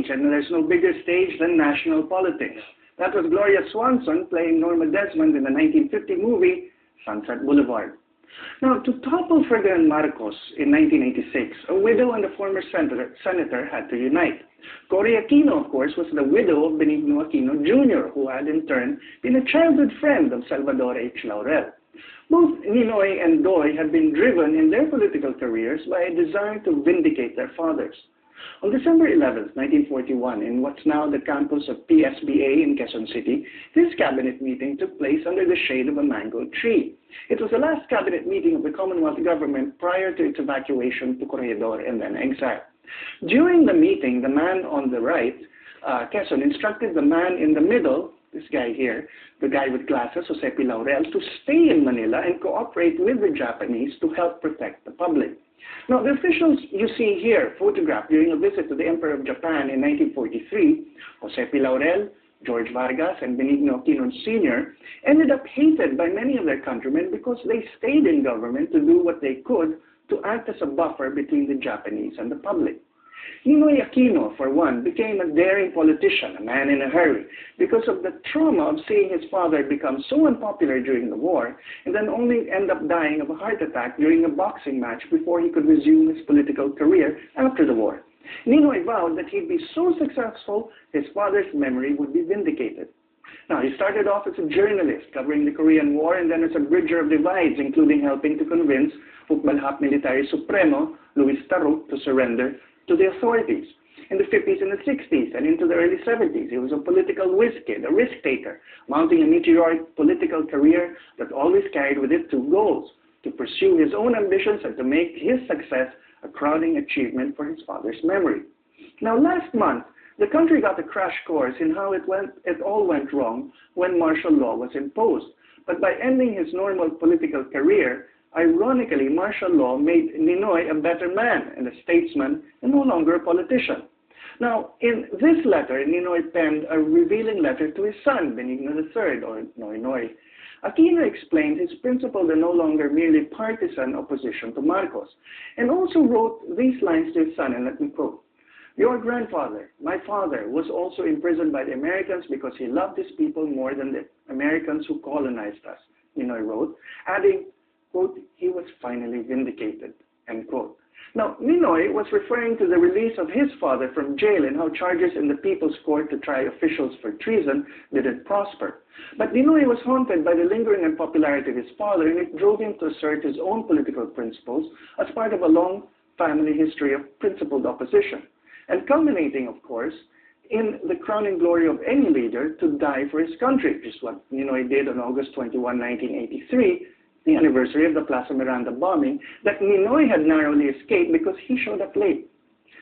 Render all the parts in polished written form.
stage, and there's no bigger stage than national politics. That was Gloria Swanson playing Norma Desmond in the 1950 movie Sunset Boulevard. Now, to topple Ferdinand Marcos in 1986, a widow and a former senator had to unite. Cory Aquino, of course, was the widow of Benigno Aquino Jr., who had in turn been a childhood friend of Salvador H. Laurel. Both Ninoy and Doy had been driven in their political careers by a desire to vindicate their fathers. On December 11, 1941, in what's now the campus of PSBA in Quezon City, this cabinet meeting took place under the shade of a mango tree. It was the last cabinet meeting of the Commonwealth government prior to its evacuation to Corregidor and then exile. During the meeting, the man on the right, Quezon, instructed the man in the middle, this guy here, the guy with glasses, Jose P. Laurel, to stay in Manila and cooperate with the Japanese to help protect the public. Now, the officials you see here photographed during a visit to the Emperor of Japan in 1943, Jose P. Laurel, George Vargas, and Benigno Aquino Sr., ended up hated by many of their countrymen because they stayed in government to do what they could to act as a buffer between the Japanese and the public. Ninoy Aquino, for one, became a daring politician, a man in a hurry, because of the trauma of seeing his father become so unpopular during the war, and then only end up dying of a heart attack during a boxing match before he could resume his political career after the war. Ninoy vowed that he'd be so successful, his father's memory would be vindicated. Now, he started off as a journalist covering the Korean War and then as a bridger of divides, including helping to convince Hukbalhap Military Supremo, Luis Taruk, to surrender to the authorities. In the 50s and the 60s and into the early 70s, he was a political whiz kid, a risk-taker, mounting a meteoric political career that always carried with it two goals: to pursue his own ambitions and to make his success a crowning achievement for his father's memory. Now, last month, the country got a crash course in how it all went wrong when martial law was imposed. But by ending his normal political career, ironically, martial law made Ninoy a better man and a statesman and no longer a politician. Now, in this letter, Ninoy penned a revealing letter to his son, Benigno III, or Noynoy. Aquino explained his principled and no longer merely partisan opposition to Marcos, and also wrote these lines to his son, and let me quote: "Your grandfather, my father, was also imprisoned by the Americans because he loved his people more than the Americans who colonized us," Ninoy wrote, adding, quote, "he was finally vindicated," end quote. Now, Ninoy was referring to the release of his father from jail and how charges in the People's Court to try officials for treason didn't prosper. But Ninoy was haunted by the lingering unpopularity of his father, and it drove him to assert his own political principles as part of a long family history of principled opposition, and culminating, of course, in the crowning glory of any leader to die for his country, which is what Ninoy did on August 21, 1983, the anniversary of the Plaza Miranda bombing, that Ninoy had narrowly escaped because he showed up late.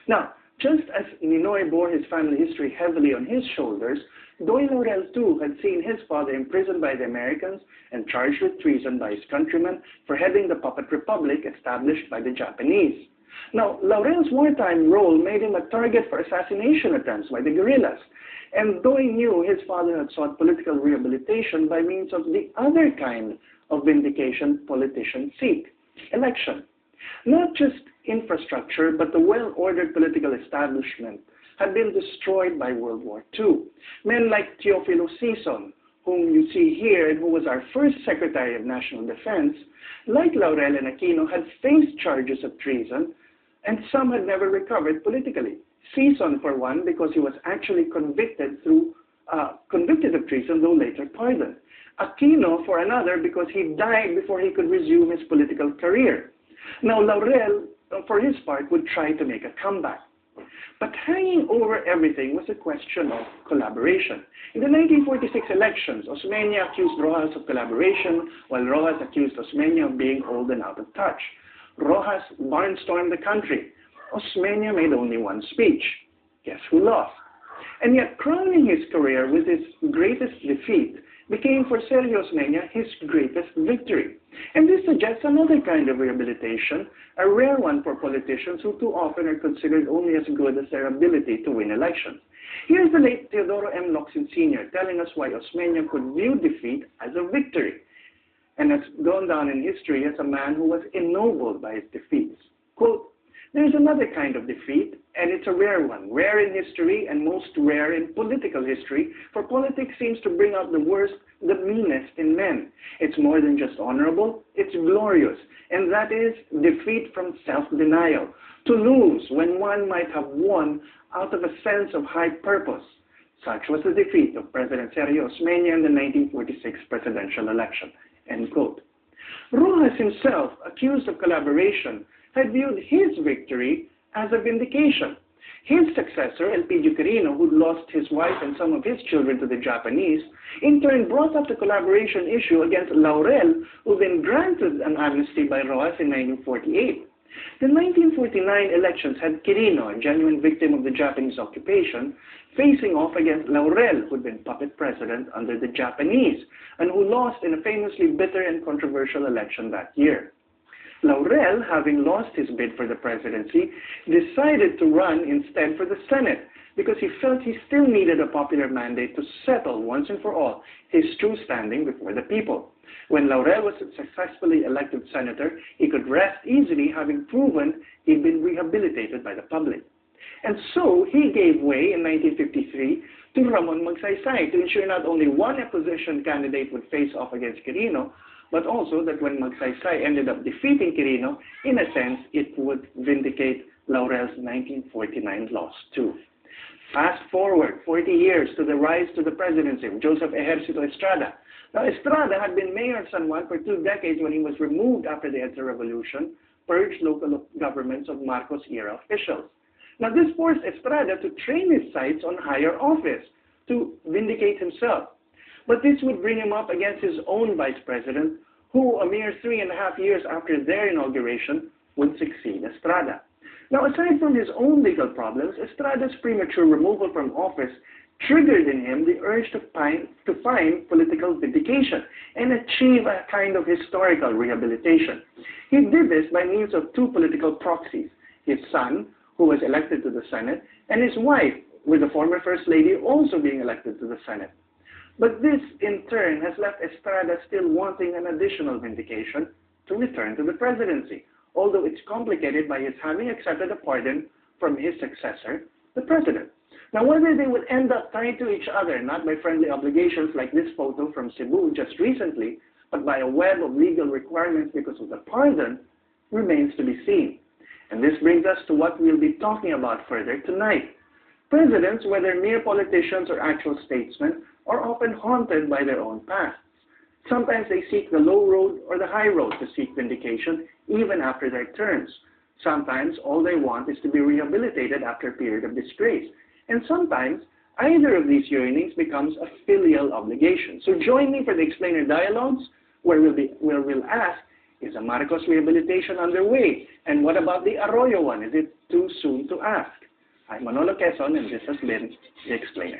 Now, just as Ninoy bore his family history heavily on his shoulders, Doy Laurel too had seen his father imprisoned by the Americans and charged with treason by his countrymen for heading the puppet republic established by the Japanese. Now, Laurel's wartime role made him a target for assassination attempts by the guerrillas, and Doy knew his father had sought political rehabilitation by means of the other kind of vindication politicians seek: election. Not just infrastructure, but the well-ordered political establishment had been destroyed by World War II. Men like Teofilo Sison, whom you see here and who was our first Secretary of National Defense, like Laurel and Aquino, had faced charges of treason, and some had never recovered politically. Sison, for one, because he was actually convicted of treason, though later pardoned. Aquino, for another, because he died before he could resume his political career. Now, Laurel, for his part, would try to make a comeback. But hanging over everything was a question of collaboration. In the 1946 elections, Osmeña accused Roxas of collaboration, while Roxas accused Osmeña of being old and out of touch. Roxas barnstormed the country. Osmeña made only one speech. Guess who lost? And yet, crowning his career with his greatest defeat became for Sergio Osmeña his greatest victory. And this suggests another kind of rehabilitation, a rare one for politicians who too often are considered only as good as their ability to win elections. Here's the late Teodoro M. Locsin Sr. telling us why Osmeña could view defeat as a victory, and has gone down in history as a man who was ennobled by his defeats. Quote, There's another kind of defeat, and it's a rare one, rare in history and most rare in political history, for politics seems to bring out the worst, the meanest in men. It's more than just honorable, it's glorious, and that is defeat from self-denial, to lose when one might have won out of a sense of high purpose. Such was the defeat of President Osmeña in the 1946 presidential election. End quote. Roxas himself, accused of collaboration, had viewed his victory as a vindication. His successor, Elpidio Quirino, who lost his wife and some of his children to the Japanese, in turn brought up the collaboration issue against Laurel, who then granted an amnesty by Roxas in 1948. The 1949 elections had Quirino, a genuine victim of the Japanese occupation, facing off against Laurel, who had been puppet president under the Japanese, and who lost in a famously bitter and controversial election that year. Laurel, having lost his bid for the presidency, decided to run instead for the Senate because he felt he still needed a popular mandate to settle once and for all his true standing before the people. When Laurel was successfully elected senator, he could rest easily, having proven he'd been rehabilitated by the public. And so he gave way in 1953 to Ramon Magsaysay to ensure not only one opposition candidate would face off against Quirino, but also that when Magsaysay ended up defeating Quirino, in a sense, it would vindicate Laurel's 1949 loss too. Fast forward 40 years to the rise to the presidency of Joseph Ejercito Estrada. Now, Estrada had been mayor of San Juan for 2 decades when he was removed after the EDSA revolution, purged local governments of Marcos-era officials. Now, this forced Estrada to train his sights on higher office to vindicate himself. But this would bring him up against his own vice president, who, a mere 3.5 years after their inauguration, would succeed Estrada. Now, aside from his own legal problems, Estrada's premature removal from office triggered in him the urge to find political vindication and achieve a kind of historical rehabilitation. He did this by means of 2 political proxies, his son, who was elected to the Senate, and his wife, with the former First Lady also being elected to the Senate. But this, in turn, has left Estrada still wanting an additional vindication to return to the presidency, although it's complicated by his having accepted a pardon from his successor, the president. Now, whether they would end up tied to each other, not by friendly obligations like this photo from Cebu just recently, but by a web of legal requirements because of the pardon, remains to be seen. And this brings us to what we'll be talking about further tonight. Presidents, whether mere politicians or actual statesmen, are often haunted by their own pasts. Sometimes they seek the low road or the high road to seek vindication, even after their terms. Sometimes all they want is to be rehabilitated after a period of disgrace. And sometimes either of these yearnings becomes a filial obligation. So join me for the Explainer Dialogues, where we'll ask, is a Marcos rehabilitation underway? And what about the Arroyo one? Is it too soon to ask? I'm Manolo Quezon, and this has been The Explainer.